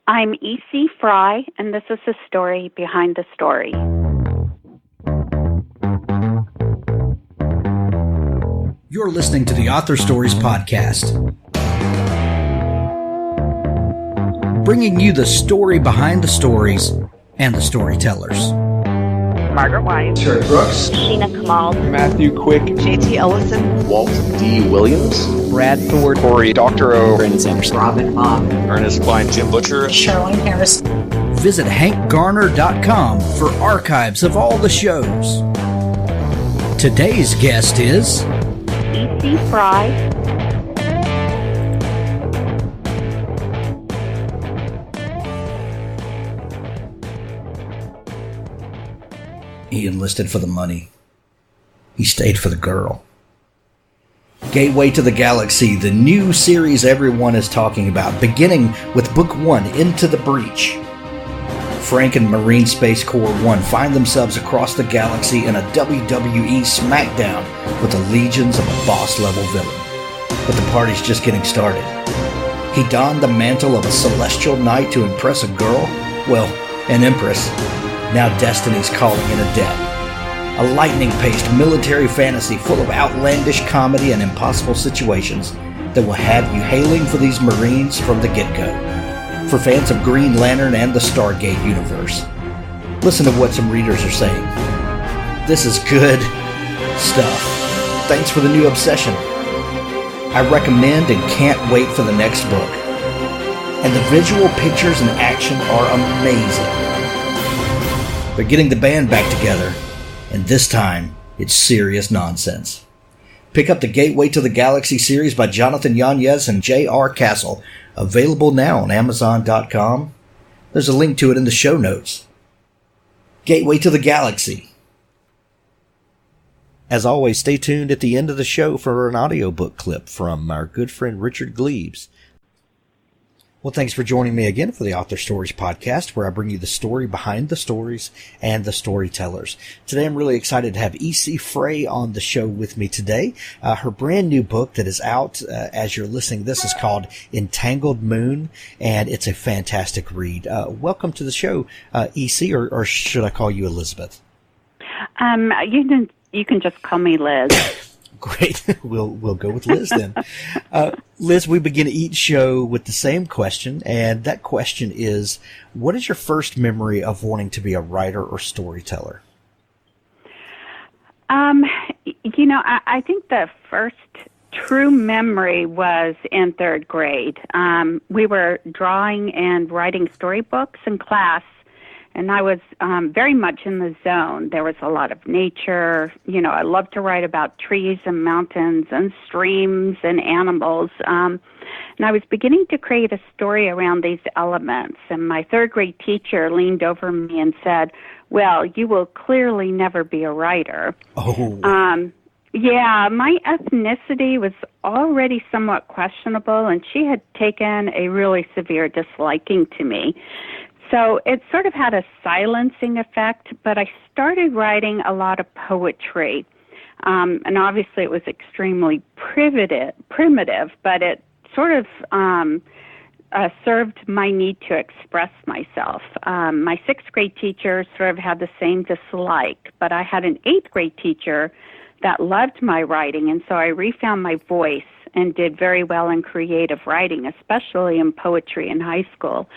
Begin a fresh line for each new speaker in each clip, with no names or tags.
I'm E.C. Frey, and this is the story behind the story.
You're listening to the Author Stories Podcast, bringing you the story behind the stories and the storytellers.
Margaret White,
Terry Brooks,
Sheena Kamal,
Matthew Quick,
J.T. Ellison,
Walt D. Williams,
Brad Thor,
Corey, Dr. O,
Brandon Sanderson,
Robin Mom,
Ernest Klein, Jim Butcher,
Sherwin Harris.
Visit hankgarner.com for archives of all the shows. Today's guest is
E.C. Frey.
He enlisted for the money. He stayed for the girl. Gateway to the Galaxy, the new series everyone is talking about, beginning with Book 1, Into the Breach. Frank and Marine Space Corps 1 find themselves across the galaxy in a WWE smackdown with the legions of a boss-level villain. But the party's just getting started. He donned the mantle of a celestial knight to impress a girl? Well, an empress. Now destiny's calling in a debt. A lightning-paced military fantasy full of outlandish comedy and impossible situations that will have you hailing for these Marines from the get-go. For fans of Green Lantern and the Stargate universe. Listen to what some readers are saying. This is good stuff. Thanks for the new obsession. I recommend and can't wait for the next book. And the visual pictures and action are amazing. They're getting the band back together, and this time, it's serious nonsense. Pick up the Gateway to the Galaxy series by Jonathan Yanez and J.R. Castle, available now on Amazon.com. There's a link to it in the show notes. Gateway to the Galaxy. As always, stay tuned at the end of the show for an audiobook clip from our good friend Richard Gleaves. Well, thanks for joining me again for the Author Stories Podcast, where I bring you the story behind the stories and the storytellers. Today, I'm really excited to have E.C. Frey on the show with me today. Her brand new book that is out as you're listening. This is called Entangled Moon, and it's a fantastic read. Welcome to the show, E.C., or should I call you Elizabeth?
You can just call me Liz.
Great. We'll go with Liz then. Liz, we begin each show with the same question, and that question is, what is your first memory of wanting to be a writer or storyteller?
I think the first true memory was in third grade. We were drawing and writing storybooks in class, and I was very much in the zone. There was a lot of nature. I loved to write about trees and mountains and streams and animals. And I was beginning to create a story around these elements. And my third grade teacher leaned over me and said, "Well, you will clearly never be a writer."
Oh.
Yeah, my ethnicity was already somewhat questionable, and she had taken a really severe disliking to me. So it sort of had a silencing effect, but I started writing a lot of poetry. And obviously it was extremely primitive, but it sort of served my need to express myself. My sixth grade teacher sort of had the same dislike, but I had an eighth grade teacher that loved my writing, and so I refound my voice and did very well in creative writing, especially in poetry in high school.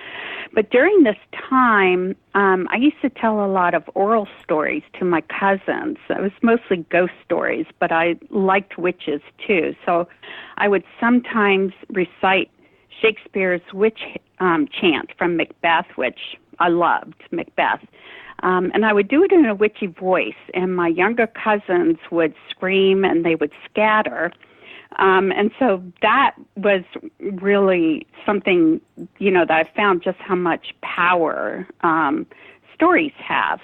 But during this time, I used to tell a lot of oral stories to my cousins. It was mostly ghost stories, but I liked witches too. So I would sometimes recite Shakespeare's witch chant from Macbeth, which I loved, Macbeth. And I would do it in a witchy voice, and my younger cousins would scream and they would scatter. And so that was really something, that I found just how much power stories have.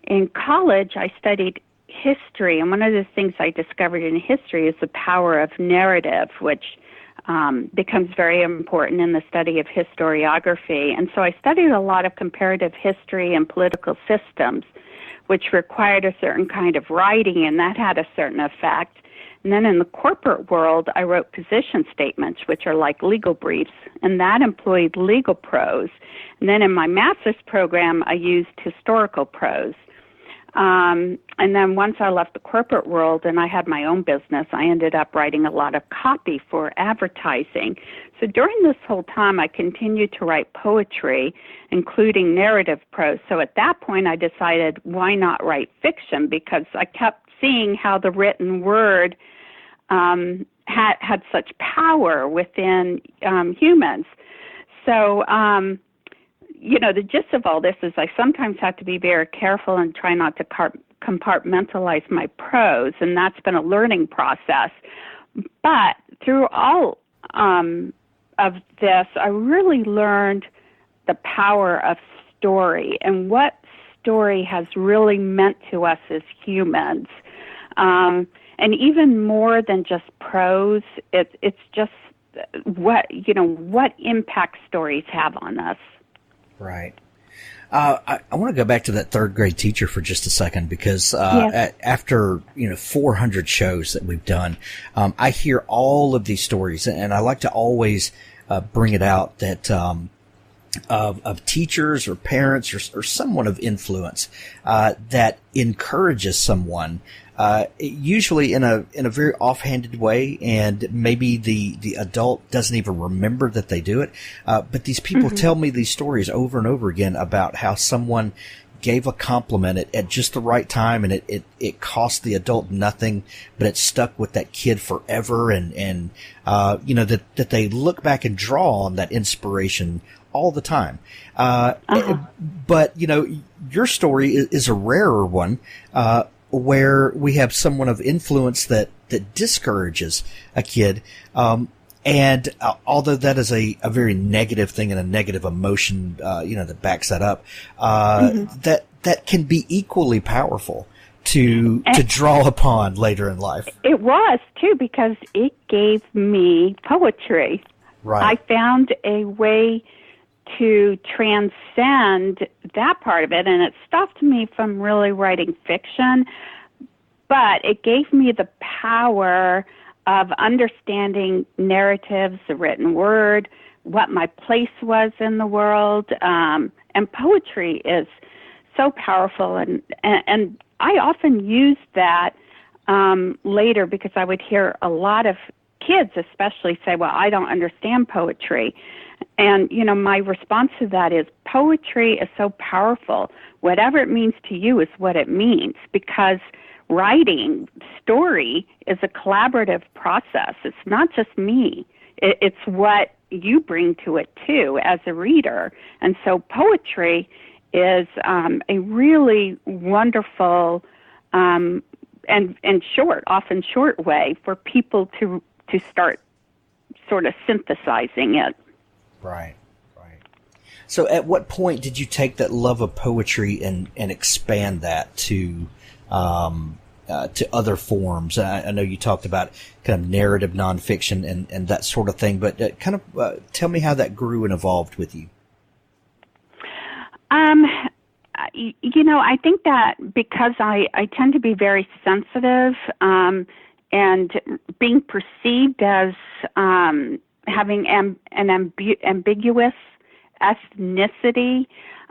In college, I studied history, and one of the things I discovered in history is the power of narrative, which becomes very important in the study of historiography. And so I studied a lot of comparative history and political systems, which required a certain kind of writing, and that had a certain effect. And then in the corporate world, I wrote position statements, which are like legal briefs, and that employed legal prose. And then in my master's program, I used historical prose. And then once I left the corporate world and I had my own business, I ended up writing a lot of copy for advertising. So during this whole time, I continued to write poetry, including narrative prose. So at that point, I decided, why not write fiction? Because I kept seeing how the written word had such power within humans. So, the gist of all this is I sometimes have to be very careful and try not to compartmentalize my prose, and that's been a learning process. But through all of this, I really learned the power of story and what story has really meant to us as humans. And even more than just prose, it's just what impact stories have on us.
Right. I want to go back to that third grade teacher for just a second because after 400 shows that we've done, I hear all of these stories, and I like to always bring it out that of teachers or parents or someone of influence that encourages someone. Usually in a very offhanded way, and maybe the adult doesn't even remember that they do it. But these people tell me these stories over and over again about how someone gave a compliment at just the right time, and it cost the adult nothing, but it stuck with that kid forever, and that they look back and draw on that inspiration all the time. But your story is a rarer one, where we have someone of influence that discourages a kid. And although that is a very negative thing and a negative emotion, that backs that up, that can be equally powerful to draw upon later in life.
It was, too, because it gave me poetry.
Right.
I found a way to transcend that part of it, and it stopped me from really writing fiction, but it gave me the power of understanding narratives, the written word, what my place was in the world, and poetry is so powerful, and I often used that later because I would hear a lot of kids especially say, well, I don't understand poetry. And, my response to that is poetry is so powerful. Whatever it means to you is what it means, because writing story is a collaborative process. It's not just me. It's what you bring to it, too, as a reader. And so poetry is a really wonderful and often short way for people to start sort of synthesizing it.
Right. So at what point did you take that love of poetry and expand that to other forms? I know you talked about kind of narrative nonfiction and that sort of thing, but tell me how that grew and evolved with you.
I think that because I tend to be very sensitive and being perceived as having an ambiguous ethnicity,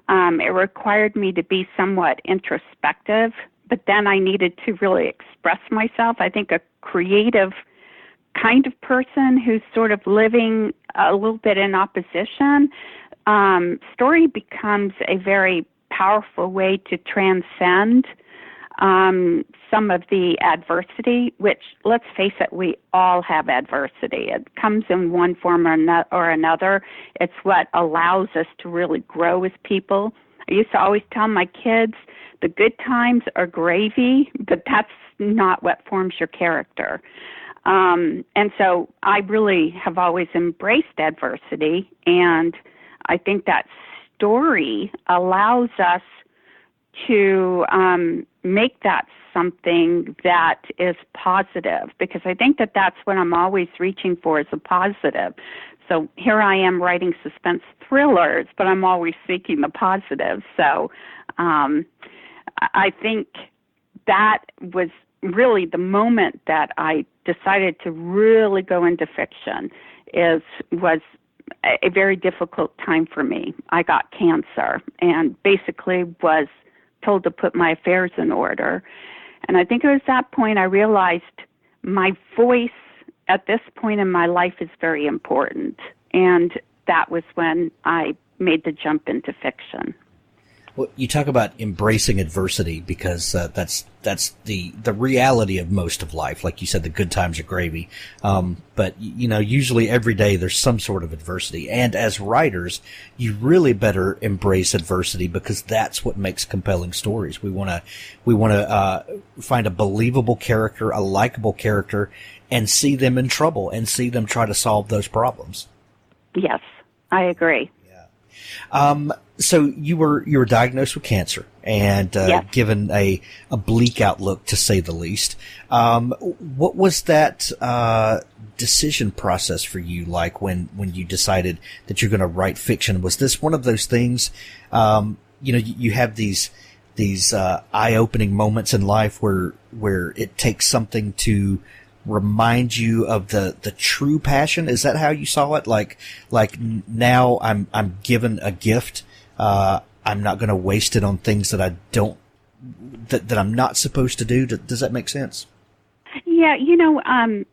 it required me to be somewhat introspective, but then I needed to really express myself. I think a creative kind of person who's sort of living a little bit in opposition, story becomes a very powerful way to transcend some of the adversity, which, let's face it, we all have adversity. It comes in one form or another. It's what allows us to really grow as people. I used to always tell my kids, the good times are gravy, but that's not what forms your character. And so I really have always embraced adversity, and I think that story allows us to make that something that is positive, because I think that that's what I'm always reaching for, is a positive. So here I am writing suspense thrillers, but I'm always seeking the positive. So I think that was really the moment that I decided to really go into fiction was a very difficult time for me. I got cancer and basically was told to put my affairs in order. And I think it was that point I realized my voice at this point in my life is very important. And that was when I made the jump into fiction.
Well, you talk about embracing adversity because that's the reality of most of life. Like you said, the good times are gravy. But usually every day there's some sort of adversity. And as writers, you really better embrace adversity because that's what makes compelling stories. We want to find a believable character, a likable character, and see them in trouble and see them try to solve those problems.
Yes, I agree.
So you were diagnosed with cancer and
yes.
given a bleak outlook, to say the least. What was that decision process for you like when you decided that you're going to write fiction? Was this one of those things? You have these eye-opening moments in life where it takes something to remind you of the true passion. Is that how you saw it? Like now I'm given a gift. I'm not going to waste it on things that that I'm not supposed to do. Does that make sense?
Yeah. One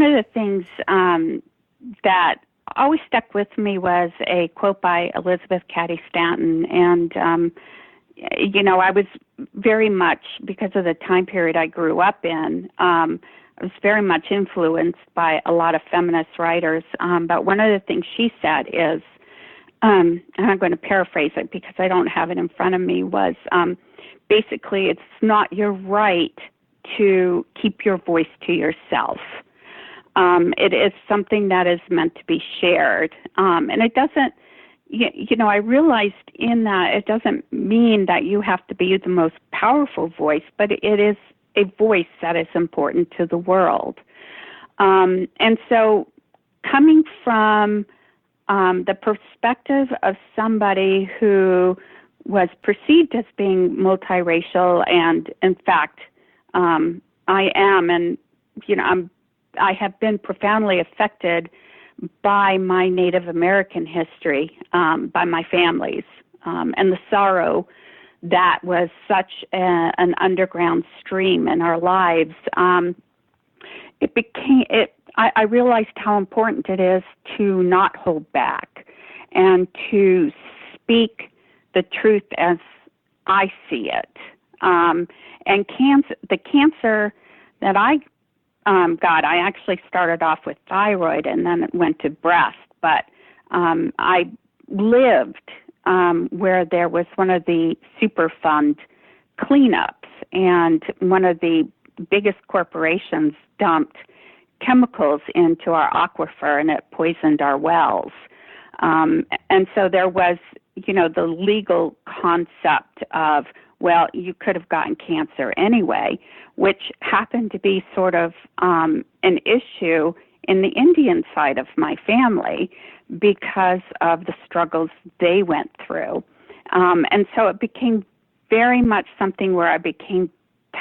of the things, that always stuck with me was a quote by Elizabeth Cady Stanton. And, I was very much, because of the time period I grew up in, I was very much influenced by a lot of feminist writers. But one of the things she said is, and I'm going to paraphrase it because I don't have it in front of me, was basically it's not your right to keep your voice to yourself. It is something that is meant to be shared. And it doesn't, I realized in that it doesn't mean that you have to be the most powerful voice, but it is a voice that is important to the world. And so coming from the perspective of somebody who was perceived as being multiracial, and in fact, I am, and I have been profoundly affected by my Native American history, by my family's, and the sorrow that was such an underground stream in our lives. I realized how important it is to not hold back and to speak the truth as I see it. And the cancer that I got, I actually started off with thyroid and then it went to breast. But I lived where there was one of the Superfund cleanups, and one of the biggest corporations dumped chemicals into our aquifer, and it poisoned our wells. And so there was, the legal concept of, well, you could have gotten cancer anyway, which happened to be sort of an issue in the Indian side of my family because of the struggles they went through. And so it became very much something where I became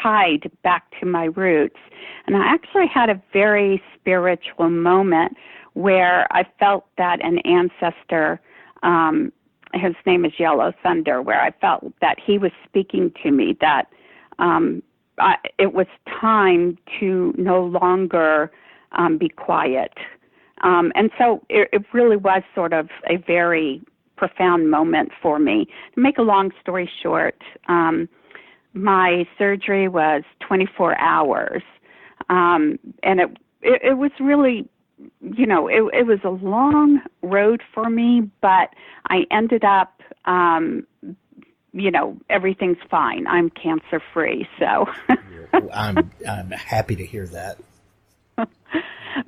tied back to my roots. And I actually had a very spiritual moment where I felt that an ancestor, his name is Yellow Thunder, where I felt that he was speaking to me, that it was time to no longer be quiet. And so it really was sort of a very profound moment for me. To make a long story short, my surgery was 24 hours. And it was really, it was a long road for me, but I ended up, everything's fine. I'm cancer free. So
I'm happy to hear that.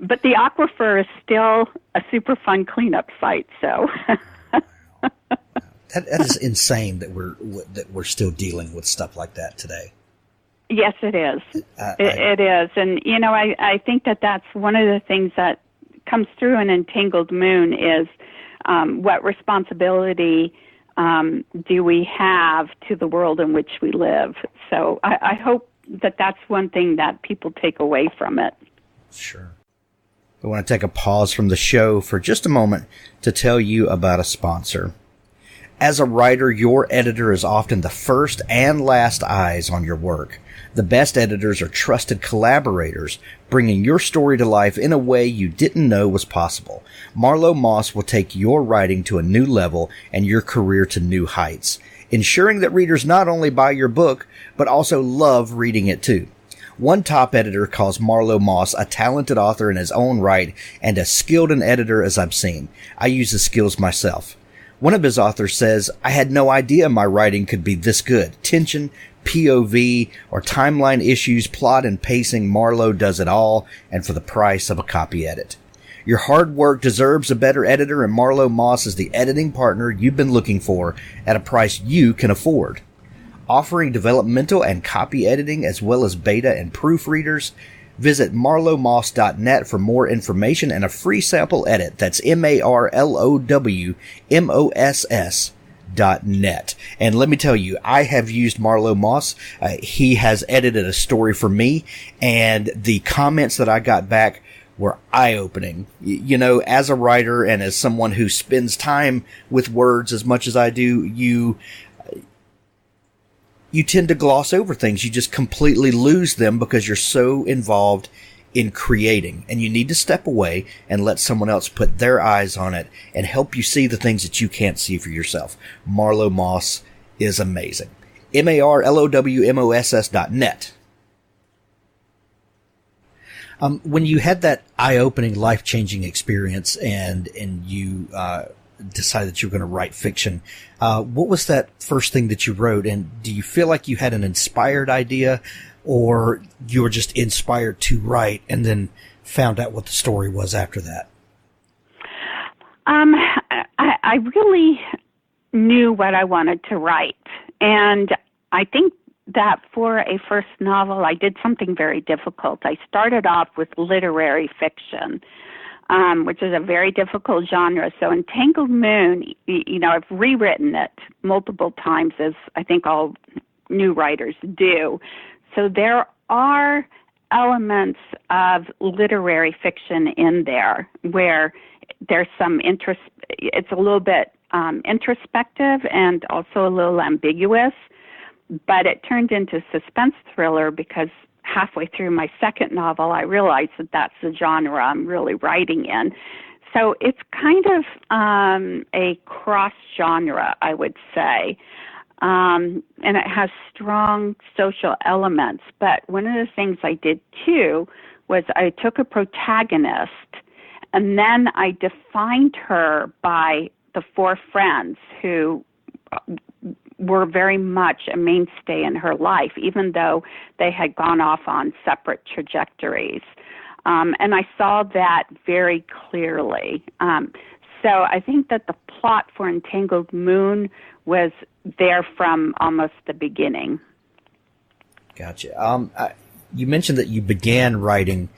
But the aquifer is still a Superfund cleanup site. So
that is insane that we're still dealing with stuff like that today.
Yes, it is. It is. And, I think that that's one of the things that comes through in Entangled Moon is what responsibility do we have to the world in which we live. So I hope that's one thing that people take away from it.
Sure. I want to take a pause from the show for just a moment to tell you about a sponsor. As a writer, your editor is often the first and last eyes on your work. The best editors are trusted collaborators, bringing your story to life in a way you didn't know was possible. Marlowe Moss will take your writing to a new level and your career to new heights, ensuring that readers not only buy your book, but also love reading it too. One top editor calls Marlowe Moss a talented author in his own right and as skilled an editor as I've seen. I use his skills myself. One of his authors says, "I had no idea my writing could be this good. Tension, POV, or timeline issues, plot and pacing, Marlowe does it all, and for the price of a copy edit." Your hard work deserves a better editor, and Marlowe Moss is the editing partner you've been looking for at a price you can afford. Offering developmental and copy editing as well as beta and proofreaders, visit marlowemoss.net for more information and a free sample edit. That's MarloweMoss.net. And let me tell you, I have used Marlowe Moss. He has edited a story for me, and the comments that I got back were eye-opening. You know, as a writer and as someone who spends time with words as much as I do, you tend to gloss over things. You just completely lose them because you're so involved in creating, and you need to step away and let someone else put their eyes on it and help you see the things that you can't see for yourself. Marlowe Moss is amazing. MarloweMoss.net. When you had that eye-opening, life-changing experience and you decided that you were going to write fiction, what was that first thing that you wrote? And do you feel like you had an inspired idea, or you were just inspired to write and then found out what the story was after that?
I really knew what I wanted to write. And I think that for a first novel, I did something very difficult. I started off with literary fiction, which is a very difficult genre. So Entangled Moon, I've rewritten it multiple times, as I think all new writers do. So there are elements of literary fiction in there where there's some interest. It's a little bit introspective and also a little ambiguous, but it turned into suspense thriller because halfway through my second novel, I realized that that's the genre I'm really writing in. So it's kind of a cross-genre, I would say. And it has strong social elements. But one of the things I did, too, was I took a protagonist, and then I defined her by the four friends who were very much a mainstay in her life, even though they had gone off on separate trajectories. And I saw that very clearly. So I think that the plot for Entangled Moon was there from almost the beginning.
Gotcha. You mentioned that you began writing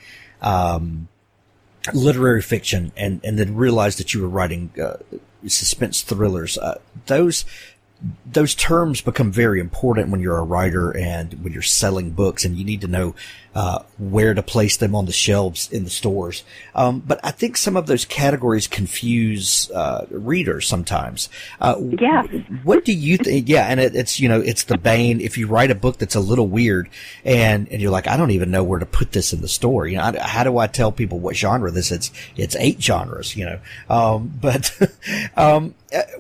literary fiction and then realized that you were writing suspense thrillers. Those terms become very important when you're a writer and when you're selling books, and you need to know where to place them on the shelves in the stores. But I think some of those categories confuse readers sometimes.
Yeah.
What do you think? Yeah, and it's the bane. If you write a book that's a little weird, and you're like, I don't even know where to put this in the store. How do I tell people what genre this is? It's 8 genres. But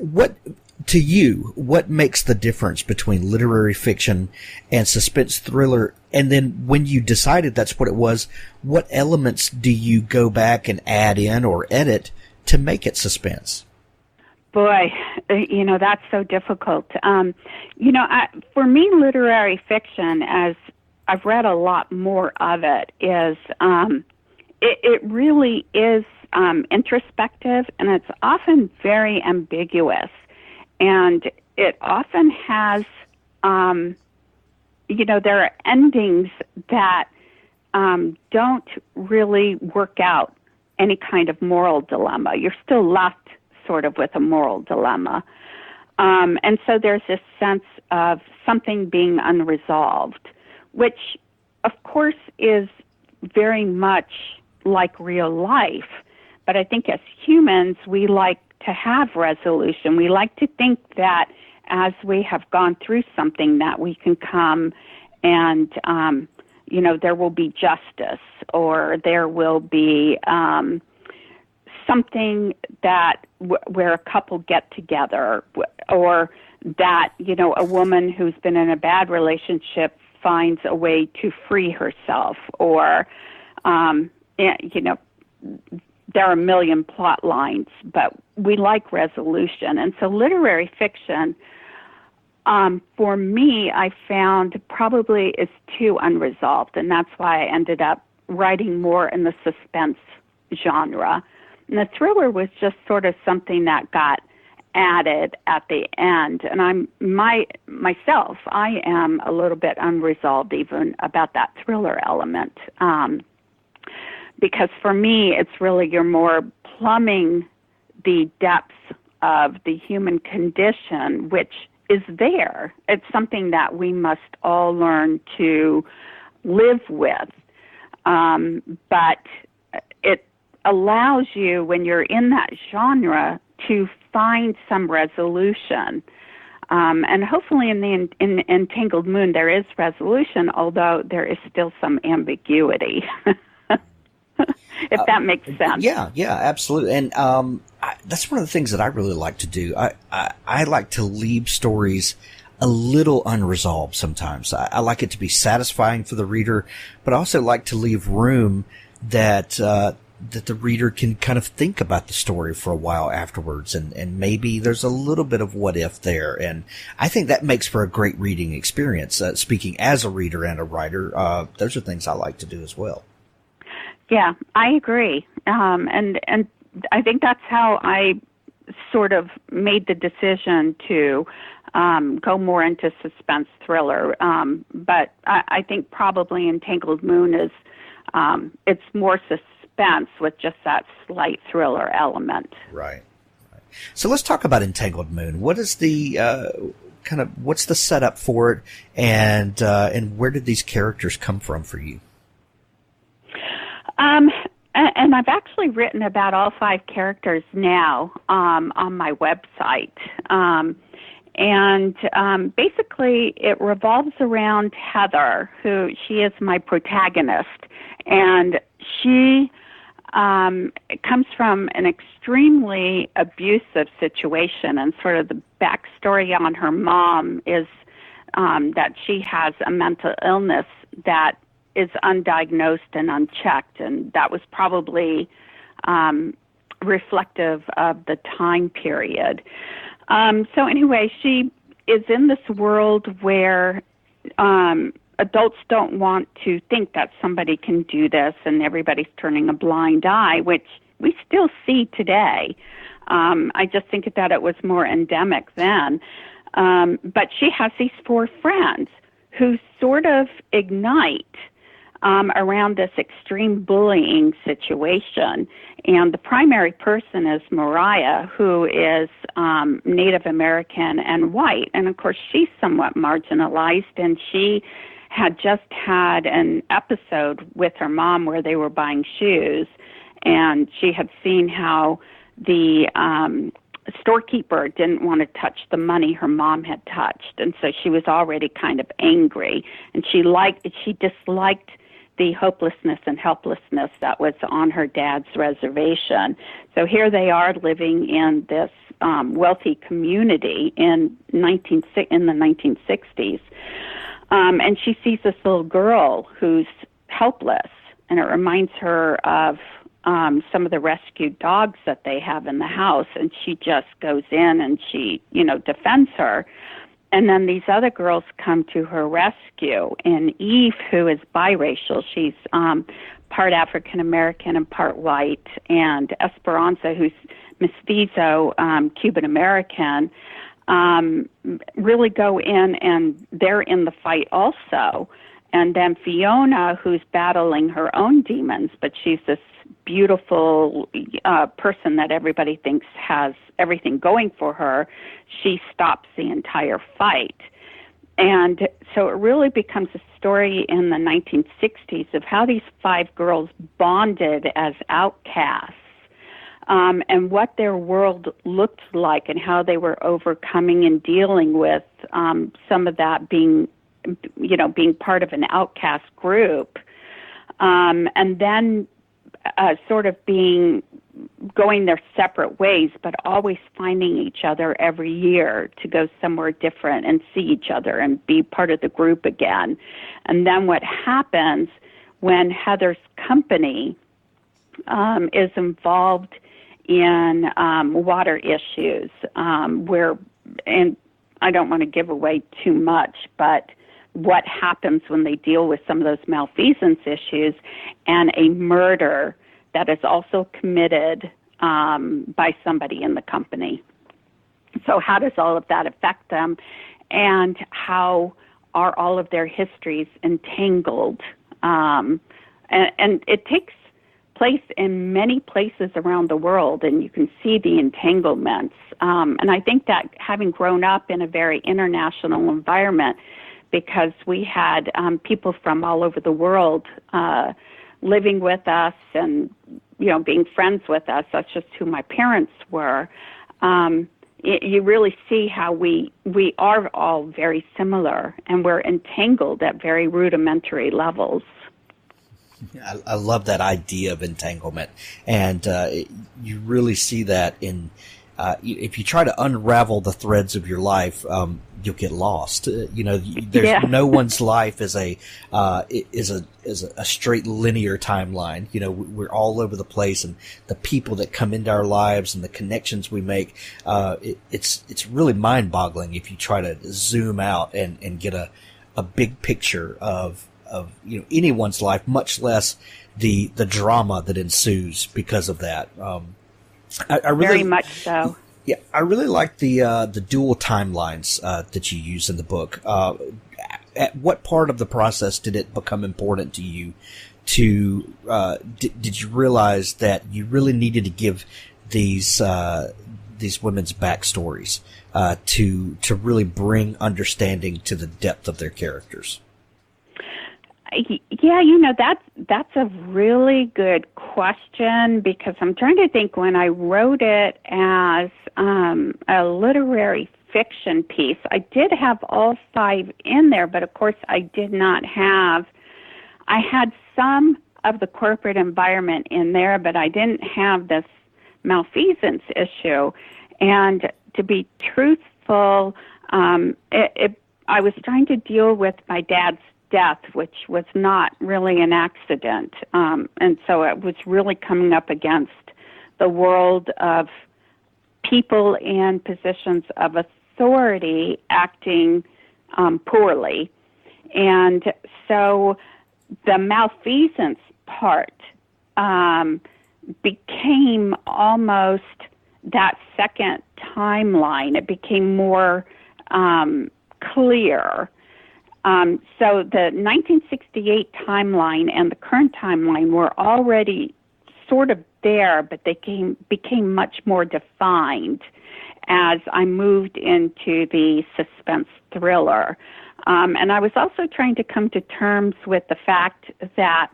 what? To you, what makes the difference between literary fiction and suspense thriller? And then when you decided that's what it was, what elements do you go back and add in or edit to make it suspense?
Boy, that's so difficult. For me, literary fiction, as I've read a lot more of it, is it really is introspective, and it's often very ambiguous. And it often has, there are endings that don't really work out any kind of moral dilemma. You're still left sort of with a moral dilemma. And so there's this sense of something being unresolved, which, of course, is very much like real life. But I think as humans, we like to have resolution. We like to think that as we have gone through something that we can come and, there will be justice, or there will be something that where a couple get together, or that, a woman who's been in a bad relationship finds a way to free herself, or, there are a million plot lines, but we like resolution. And so literary fiction, for me, I found probably is too unresolved, and that's why I ended up writing more in the suspense genre. And the thriller was just sort of something that got added at the end. And I am a little bit unresolved even about that thriller element. Because for me, it's really you're more plumbing the depths of the human condition, which is there. It's something that we must all learn to live with. But it allows you, when you're in that genre, to find some resolution. And hopefully in Entangled Moon there is resolution, although there is still some ambiguity. If that makes sense.
Yeah, absolutely. And that's one of the things that I really like to do. I like to leave stories a little unresolved sometimes. I like it to be satisfying for the reader, but I also like to leave room that the reader can kind of think about the story for a while afterwards, and maybe there's a little bit of what if there. And I think that makes for a great reading experience. Speaking as a reader and a writer, those are things I like to do as well.
Yeah, I agree. And I think that's how I sort of made the decision to go more into suspense thriller. But I think probably Entangled Moon is, it's more suspense with just that slight thriller element.
Right. So let's talk about Entangled Moon. What is the what's the setup for it, and where did these characters come from for you?
And I've actually written about all 5 characters now on my website. And basically it revolves around Heather, who she is my protagonist. And she comes from an extremely abusive situation, and sort of the backstory on her mom is that she has a mental illness that is undiagnosed and unchecked, and that was probably reflective of the time period. So anyway, she is in this world where adults don't want to think that somebody can do this, and everybody's turning a blind eye, which we still see today. I just think that it was more endemic then. But she has these 4 friends who sort of ignite around this extreme bullying situation. And the primary person is Mariah, who is Native American and white. And, of course, she's somewhat marginalized, and she had just had an episode with her mom where they were buying shoes, and she had seen how the storekeeper didn't want to touch the money her mom had touched, and so she was already kind of angry, and she disliked the hopelessness and helplessness that was on her dad's reservation. So here they are living in this wealthy community in the 1960s, and she sees this little girl who's helpless, and it reminds her of some of the rescued dogs that they have in the house, and she just goes in and she, defends her. And then these other girls come to her rescue, and Eve, who is biracial, she's part African American and part white, and Esperanza, who's mestizo, Cuban American, really go in, and they're in the fight also. And then Fiona, who's battling her own demons, but she's this beautiful person that everybody thinks has everything going for her, she stops the entire fight. And so it really becomes a story in the 1960s of how these 5 girls bonded as outcasts, and what their world looked like and how they were overcoming and dealing with some of that being part of an outcast group, and then sort of going their separate ways, but always finding each other every year to go somewhere different and see each other and be part of the group again. And then what happens when Heather's company is involved in water issues, and I don't want to give away too much, but what happens when they deal with some of those malfeasance issues and a murder that is also committed by somebody in the company. So how does all of that affect them, and how are all of their histories entangled? And it takes place in many places around the world, and you can see the entanglements. And I think that having grown up in a very international environment, because we had people from all over the world living with us and, being friends with us. That's just who my parents were. You really see how we are all very similar, and we're entangled at very rudimentary levels.
I love that idea of entanglement, and you really see that in if you try to unravel the threads of your life, you'll get lost. There's no one's life is a straight linear timeline. We're all over the place, and the people that come into our lives and the connections we make, it's really mind-boggling if you try to zoom out and get a big picture of anyone's life, much less the drama that ensues because of that. I really,
very much so.
Yeah, I really like the dual timelines that you use in the book. At what part of the process did it become important to you to did you realize that you really needed to give these women's backstories to really bring understanding to the depth of their characters?
Yeah, that's a really good question, because I'm trying to think when I wrote it as a literary fiction piece. I did have all 5 in there, but of course I did not have. I had some of the corporate environment in there, but I didn't have this malfeasance issue. And to be truthful, I was trying to deal with my dad's death, which was not really an accident. And so it was really coming up against the world of people in positions of authority acting poorly. And so the malfeasance part became almost that second timeline. It became more clear. So the 1968 timeline and the current timeline were already sort of there, but they became much more defined as I moved into the suspense thriller. And I was also trying to come to terms with the fact that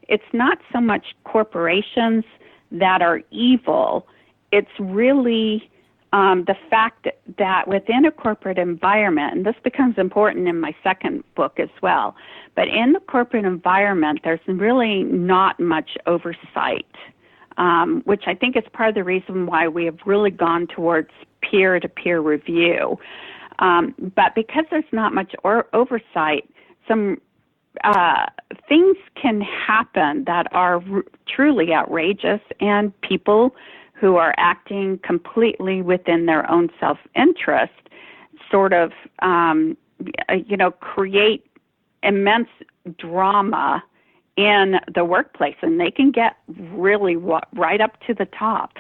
it's not so much corporations that are evil, it's really the fact that within a corporate environment, and this becomes important in my second book as well, but in the corporate environment, there's really not much oversight, which I think is part of the reason why we have really gone towards peer-to-peer review. But because there's not much oversight, some things can happen that are truly outrageous, and people who are acting completely within their own self-interest sort of, create immense drama in the workplace, and they can get really right up to the top.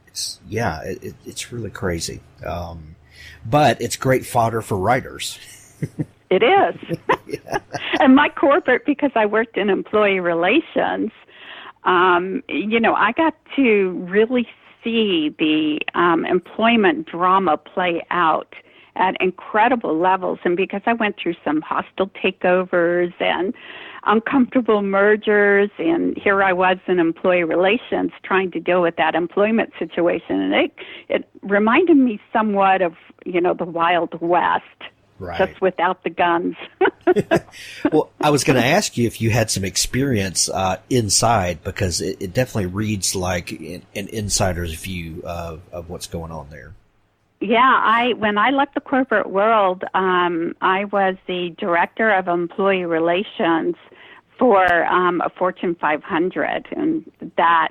It's really crazy. But it's great fodder for writers.
It is. Yeah. And my corporate, because I worked in employee relations, I got to really see the employment drama play out at incredible levels. And because I went through some hostile takeovers and uncomfortable mergers, and here I was in employee relations trying to deal with that employment situation, and it reminded me somewhat of, the Wild West.
Right.
Just without the guns.
Well, I was going to ask you if you had some experience inside, because it definitely reads like an insider's view of what's going on there.
Yeah, when I left the corporate world, I was the director of employee relations for a Fortune 500, and I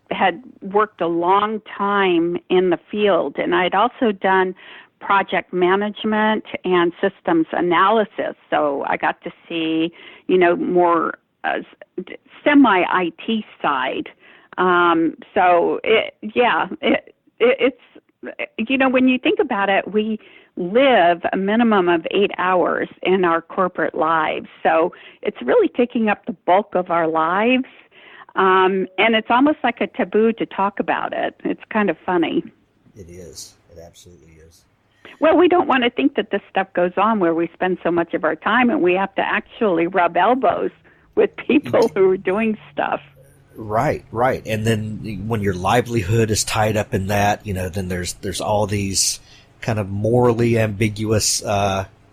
had worked a long time in the field, and I'd also done project management and systems analysis. So I got to see, more semi-IT side. It's, when you think about it, we live a minimum of 8 hours in our corporate lives. So it's really taking up the bulk of our lives. And it's almost like a taboo to talk about it. It's kind of funny.
It is. It absolutely is.
Well, we don't want to think that this stuff goes on where we spend so much of our time and we have to actually rub elbows with people who are doing stuff.
Right. And then when your livelihood is tied up in that, then there's all these kind of morally ambiguous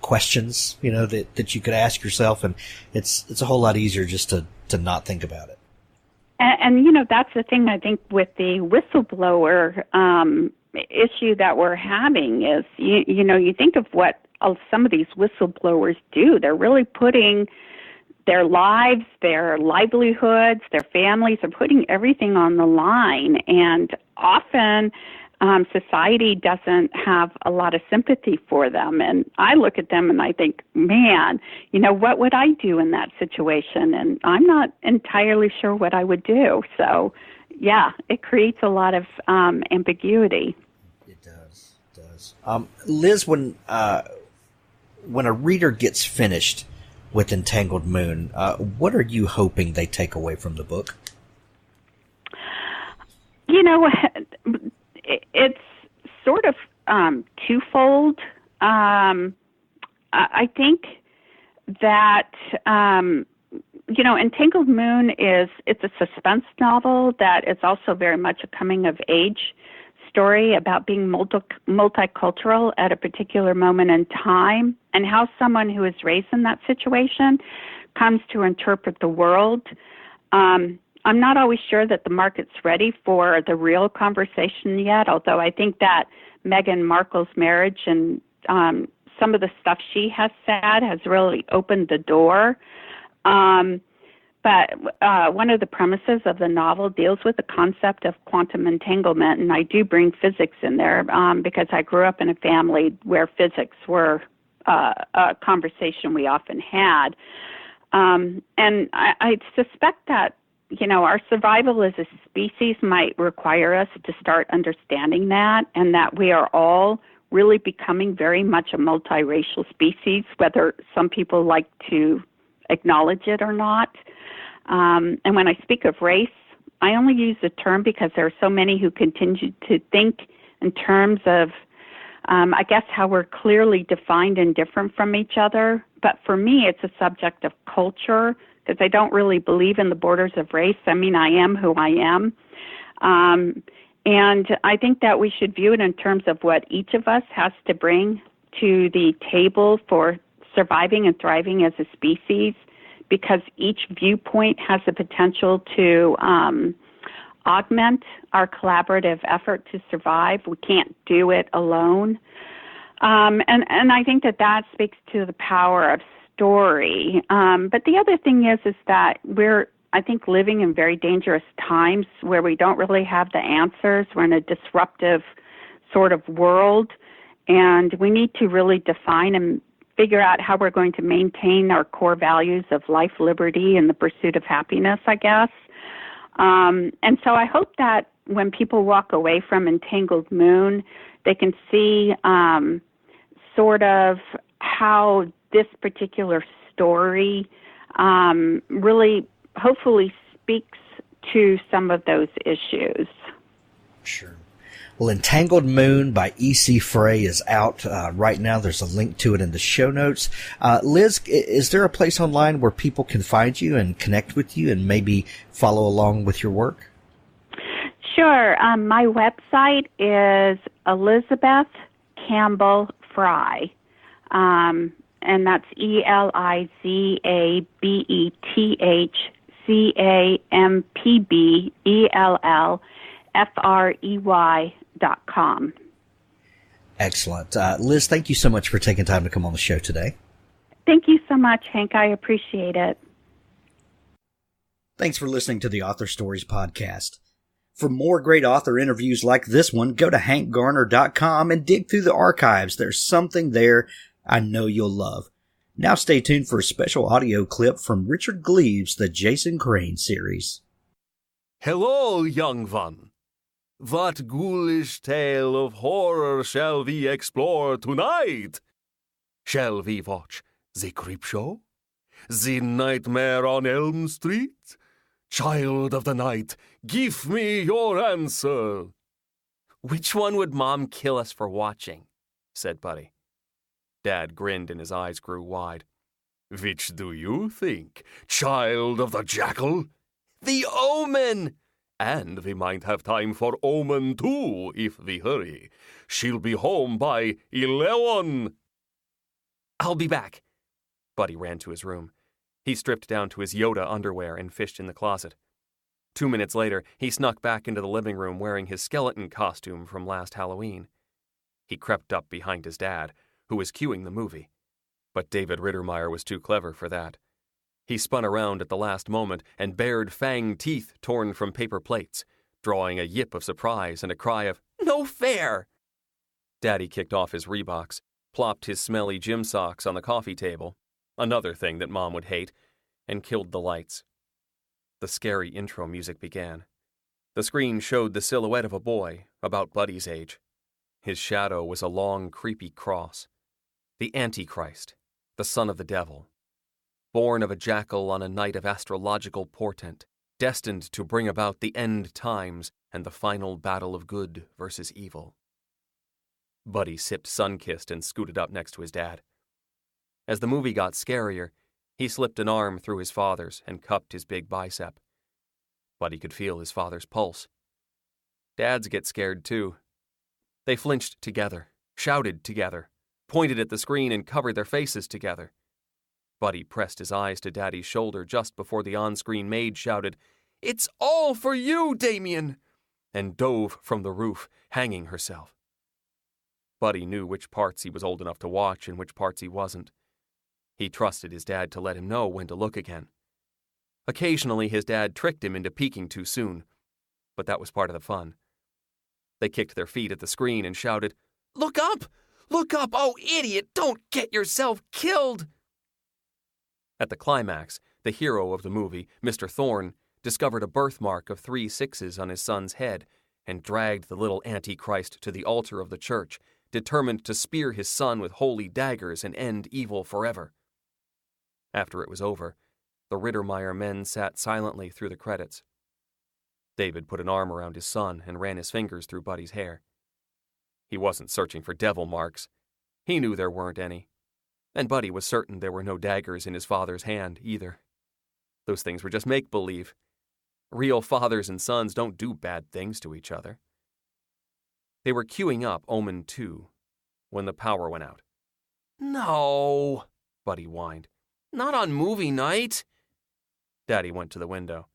questions, that you could ask yourself, and it's a whole lot easier just to not think about it.
And that's the thing, I think, with the whistleblower issue that we're having is, you think of what some of these whistleblowers do. They're really putting their lives, their livelihoods, their families, are putting everything on the line. And often society doesn't have a lot of sympathy for them. And I look at them and I think, man, what would I do in that situation? And I'm not entirely sure what I would do. So, yeah, it creates a lot of ambiguity.
It does. Liz, when a reader gets finished with Entangled Moon, what are you hoping they take away from the book?
It's sort of twofold. I think that Entangled Moon it's a suspense novel that is also very much a coming of age story about being multicultural at a particular moment in time, and how someone who is raised in that situation comes to interpret the world. I'm not always sure that the market's ready for the real conversation yet, although I think that Meghan Markle's marriage and some of the stuff she has said has really opened the door. But one of the premises of the novel deals with the concept of quantum entanglement, and I do bring physics in there because I grew up in a family where physics were a conversation we often had. And I suspect that, our survival as a species might require us to start understanding that, and that we are all really becoming very much a multiracial species, whether some people like to acknowledge it or not. And when I speak of race, I only use the term because there are so many who continue to think in terms of, I guess, how we're clearly defined and different from each other. But for me, it's a subject of culture, because I don't really believe in the borders of race. I mean, I am who I am. And I think that we should view it in terms of what each of us has to bring to the table for surviving and thriving as a species, because each viewpoint has the potential to augment our collaborative effort to survive. We can't do it alone. And I think that speaks to the power of story. But the other thing is that we're, I think, living in very dangerous times where we don't really have the answers. We're in a disruptive sort of world, and we need to really define and figure out how we're going to maintain our core values of life, liberty, and the pursuit of happiness, I guess. And so I hope that when people walk away from Entangled Moon, they can see sort of how this particular story really, hopefully, speaks to some of those issues.
Sure. Well, Entangled Moon by E.C. Frey is out right now. There's a link to it in the show notes. Liz, is there a place online where people can find you and connect with you and maybe follow along with your work?
Sure. My website is Elizabeth Campbell Frey, and that's ElizabethCampbellFrey.com.
Excellent. Liz, thank you so much for taking time to come on the show today.
Thank you so much, Hank. I appreciate it.
Thanks for listening to the Author Stories podcast. For more great author interviews like this one, go to hankgarner.com and dig through the archives. There's something there I know you'll love. Now stay tuned for a special audio clip from Richard Gleaves' The Jason Crane series.
Hello, young one. What ghoulish tale of horror shall we explore tonight? Shall we watch The Creepshow? The Nightmare on Elm Street? Child of the night, give me your answer.
Which one would Mom kill us for watching? Said Buddy. Dad grinned and his eyes grew wide.
Which do you think, child of the jackal?
The Omen!
And we might have time for Omen too, if we hurry. She'll be home by 11.
I'll be back. Buddy ran to his room. He stripped down to his Yoda underwear and fished in the closet. 2 minutes later, he snuck back into the living room wearing his skeleton costume from last Halloween. He crept up behind his dad, who was cueing the movie. But David Rittermeyer was too clever for that. He spun around at the last moment and bared fanged teeth torn from paper plates, drawing a yip of surprise and a cry of, "No fair!" Daddy kicked off his Reeboks, plopped his smelly gym socks on the coffee table, another thing that Mom would hate, and killed the lights. The scary intro music began. The screen showed the silhouette of a boy, about Buddy's age. His shadow was a long, creepy cross. The Antichrist, the son of the devil. Born of a jackal on a night of astrological portent, destined to bring about the end times and the final battle of good versus evil. Buddy sipped Sunkist and scooted up next to his dad. As the movie got scarier, he slipped an arm through his father's and cupped his big bicep. Buddy could feel his father's pulse. Dads get scared too. They flinched together, shouted together, pointed at the screen and covered their faces together. Buddy pressed his eyes to Daddy's shoulder just before the on-screen maid shouted, "It's all for you, Damien!" and dove from the roof, hanging herself. Buddy knew which parts he was old enough to watch and which parts he wasn't. He trusted his dad to let him know when to look again. Occasionally, his dad tricked him into peeking too soon, but that was part of the fun. They kicked their feet at the screen and shouted, "Look up! Look up! Oh, idiot! Don't get yourself killed!" At the climax, the hero of the movie, Mr. Thorne, discovered a birthmark of 3 6s on his son's head and dragged the little Antichrist to the altar of the church, determined to spear his son with holy daggers and end evil forever. After it was over, the Rittermeyer men sat silently through the credits. David put an arm around his son and ran his fingers through Buddy's hair. He wasn't searching for devil marks. He knew there weren't any. And Buddy was certain there were no daggers in his father's hand either. Those things were just make-believe. Real fathers and sons don't do bad things to each other. They were queuing up Omen 2 when the power went out. "No," Buddy whined. "Not on movie night." Daddy went to the window.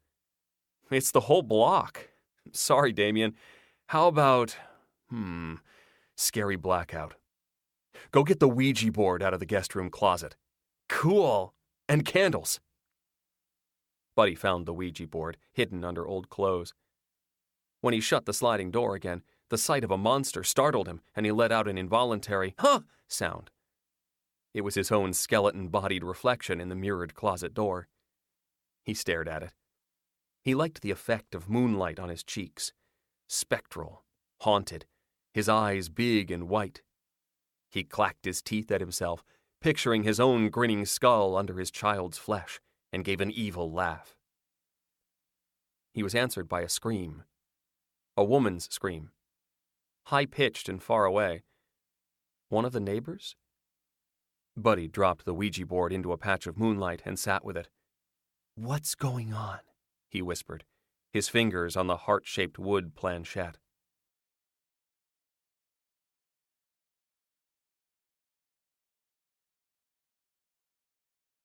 "It's the whole block. Sorry, Damien. How about, scary blackout. Go get the Ouija board out of the guest room closet." "Cool. And candles." Buddy found the Ouija board, hidden under old clothes. When he shut the sliding door again, the sight of a monster startled him, and he let out an involuntary, "huh" sound. It was his own skeleton-bodied reflection in the mirrored closet door. He stared at it. He liked the effect of moonlight on his cheeks. Spectral, haunted, his eyes big and white. He clacked his teeth at himself, picturing his own grinning skull under his child's flesh, and gave an evil laugh. He was answered by a scream. A woman's scream. high-pitched and far away. One of the neighbors? Buddy dropped the Ouija board into a patch of moonlight and sat with it. "What's going on?" he whispered, his fingers on the heart-shaped wood planchette.